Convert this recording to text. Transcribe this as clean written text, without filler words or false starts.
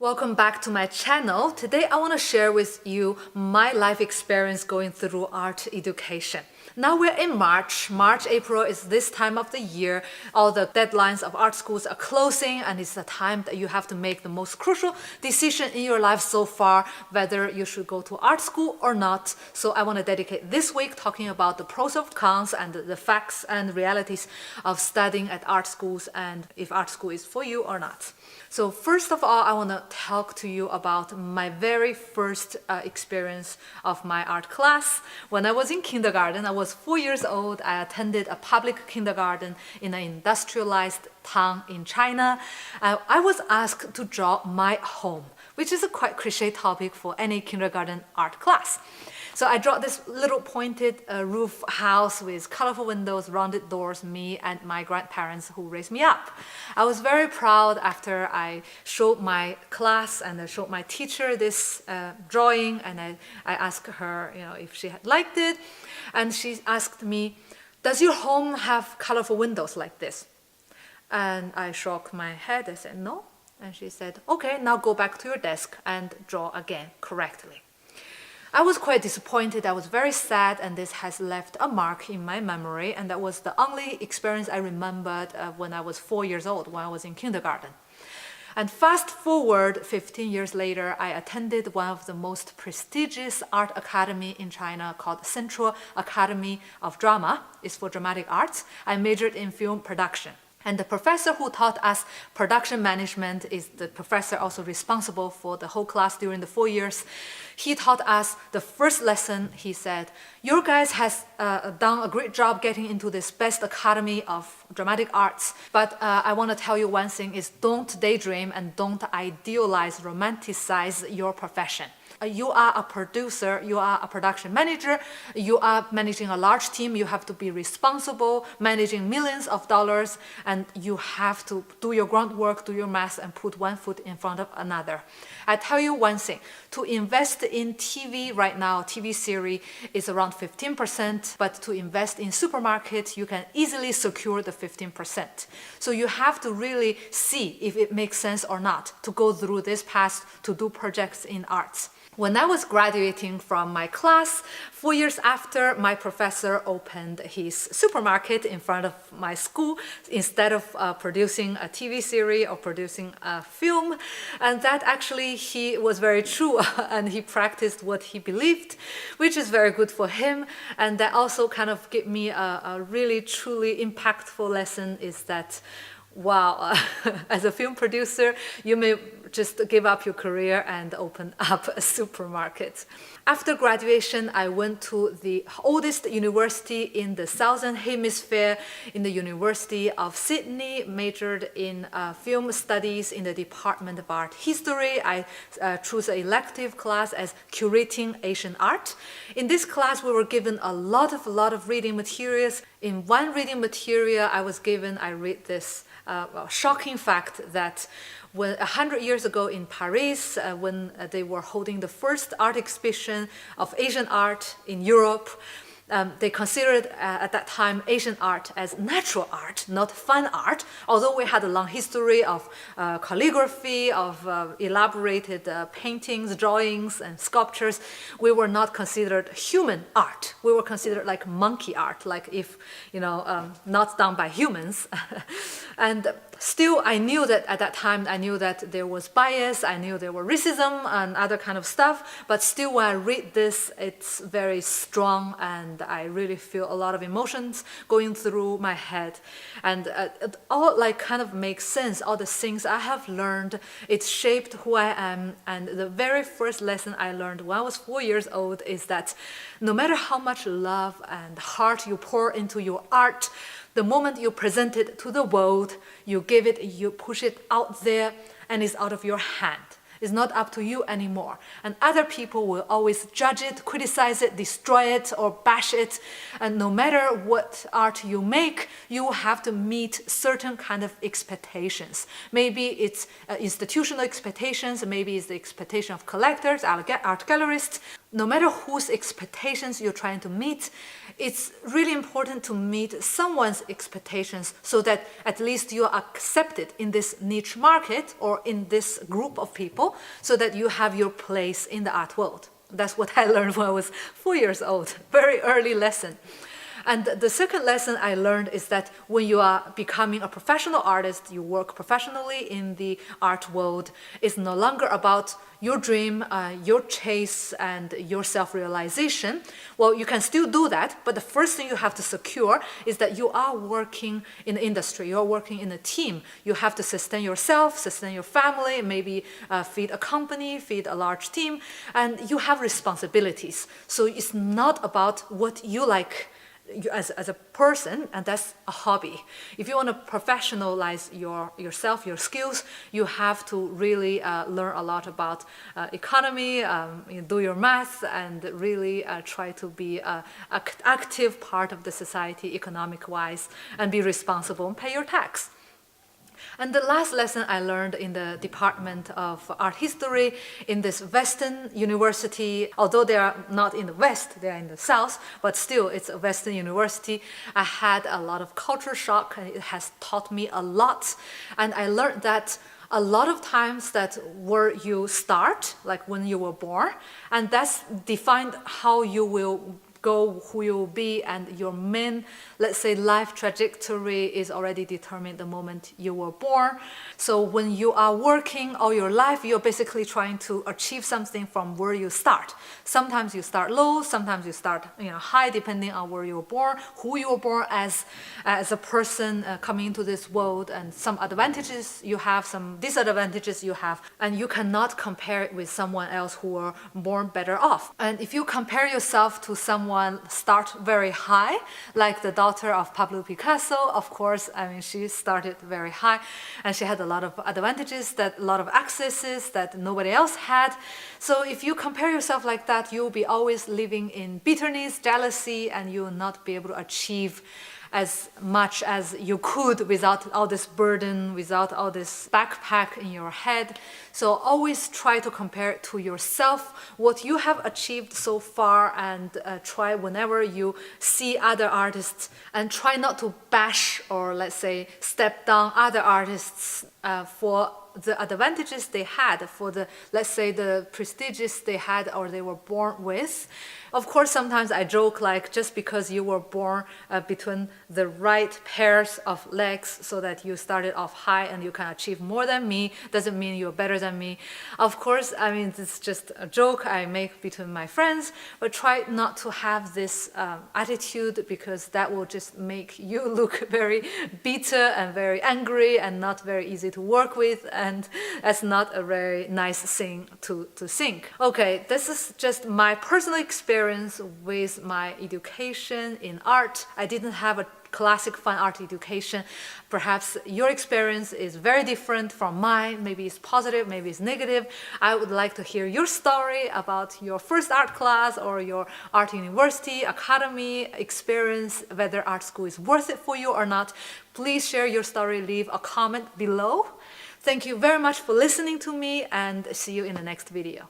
Welcome back to my channel. Today I want to share with you my life experience going through art education. Now we're in March. April is this time of the year. All the deadlines of art schools are closing, and it's the time that you have to make the most crucial decision in your life so far, whether you should go to art school or not. So I want to dedicate this week talking about the pros and cons and the facts and realities of studying at art schools and if art school is for you or not. So first of all, I want to talk to you about my very first experience of my art class. When I was in kindergarten, I was 4 years old. I attended a public kindergarten in an industrialized town in China. I was asked to draw my home, which is a quite cliche topic for any kindergarten art class. So I drew this little pointed roof house with colorful windows, rounded doors, me and my grandparents who raised me up. I was very proud after I showed my class and I showed my teacher this drawing, and I asked her, if she had liked it. And she asked me, "Does your home have colorful windows like this?" And I shook my head. I said, "No." And she said, "Okay, now go back to your desk and draw again correctly." I was quite disappointed. I was very sad, and this has left a mark in my memory. And that was the only experience I remembered when I was 4 years old, when I was in kindergarten. And fast forward 15 years later, I attended one of the most prestigious art academy in China called Central Academy of Drama. It's for dramatic arts. I majored in film production. And the professor who taught us production management is the professor also responsible for the whole class during the 4 years. He taught us the first lesson. He said, "Your guys has done a great job getting into this best academy of dramatic arts. But I want to tell you one thing is don't daydream and don't idealize, romanticize your profession. You are a producer, you are a production manager, you are managing a large team, you have to be responsible, managing millions of dollars, and you have to do your groundwork, do your math, and put one foot in front of another. I tell you one thing, to invest in TV right now, TV series is around 15%, but to invest in supermarkets, you can easily secure the 15%. So you have to really see if it makes sense or not to go through this path to do projects in arts." When I was graduating from my class, 4 years after, my professor opened his supermarket in front of my school instead of producing a TV series or producing a film. And that actually, he was very true and he practiced what he believed, which is very good for him. And that also kind of gave me a really, truly impactful lesson is that, wow, as a film producer, you may just give up your career and open up a supermarket. After graduation, I went to the oldest university in the Southern Hemisphere, in the University of Sydney, majored in film studies in the Department of Art History. I chose an elective class as Curating Asian Art. In this class, we were given a lot of reading materials. In one reading material I read this shocking fact that when 100 years ago in Paris, when they were holding the first art exhibition of Asian art in Europe, they considered at that time Asian art as natural art, not fun art. Although we had a long history of calligraphy, of elaborated paintings, drawings, and sculptures, we were not considered human art. We were considered like monkey art, like if, not done by humans. And still, I knew that at that time, there was bias, I knew there were racism and other kind of stuff, but still when I read this, it's very strong and I really feel a lot of emotions going through my head. And it all kind of makes sense, all the things I have learned, it's shaped who I am. And the very first lesson I learned when I was 4 years old is that no matter how much love and heart you pour into your art, the moment you present it to the world, you give it, you push it out there, and it's out of your hand. It's not up to you anymore. And other people will always judge it, criticize it, destroy it, or bash it. And no matter what art you make, you have to meet certain kind of expectations. Maybe it's institutional expectations, maybe it's the expectation of collectors, art gallerists, no matter whose expectations you're trying to meet, it's really important to meet someone's expectations so that at least you are accepted in this niche market or in this group of people so that you have your place in the art world. That's what I learned when I was 4 years old, very early lesson. And the second lesson I learned is that when you are becoming a professional artist, you work professionally in the art world, it's no longer about your dream, your chase, and your self-realization. Well, you can still do that, but the first thing you have to secure is that you are working in the industry, you're working in a team. You have to sustain yourself, sustain your family, maybe feed a company, feed a large team, and you have responsibilities. So it's not about what you like as a person, and that's a hobby. If you want to professionalize yourself, your skills, you have to really learn a lot about economy, do your math, and really try to be an active part of the society economic-wise, and be responsible and pay your tax. And the last lesson I learned in the Department of Art History in this Western university, although they are not in the West, they are in the South, but still it's a Western university. I had a lot of culture shock, and it has taught me a lot. And I learned that a lot of times that where you start, like when you were born, and that's defined how you will go, who you will be, and your main, let's say, life trajectory is already determined the moment you were born. So when you are working all your life, you're basically trying to achieve something from where you start. Sometimes you start low, sometimes you start high, depending on where you were born, who you were born as a person coming into this world, and some advantages you have, some disadvantages you have, and you cannot compare it with someone else who were born better off. And if you compare yourself to someone start very high, like the daughter of Pablo Picasso, of course, she started very high, and she had a lot of advantages, a lot of accesses that nobody else had. So if you compare yourself like that, you'll be always living in bitterness, jealousy, and you will not be able to achieve as much as you could without all this burden, without all this backpack in your head. So always try to compare it to yourself, what you have achieved so far, and try whenever you see other artists, and try not to bash or, let's say, step down other artists for the advantages they had, for the, let's say, the prestiges they had or they were born with. Of course, sometimes I joke, like, just because you were born between the right pairs of legs so that you started off high and you can achieve more than me, doesn't mean you're better than me. Of course, it's just a joke I make between my friends, but try not to have this attitude, because that will just make you look very bitter and very angry and not very easy to work with, and that's not a very nice thing to think. Okay, this is just my personal experience with my education in art. I didn't have a classic fine art education. Perhaps your experience is very different from mine. Maybe it's positive, maybe it's negative. I would like to hear your story about your first art class or your art university, academy experience, whether art school is worth it for you or not. Please share your story, leave a comment below. Thank you very much for listening to me, and see you in the next video.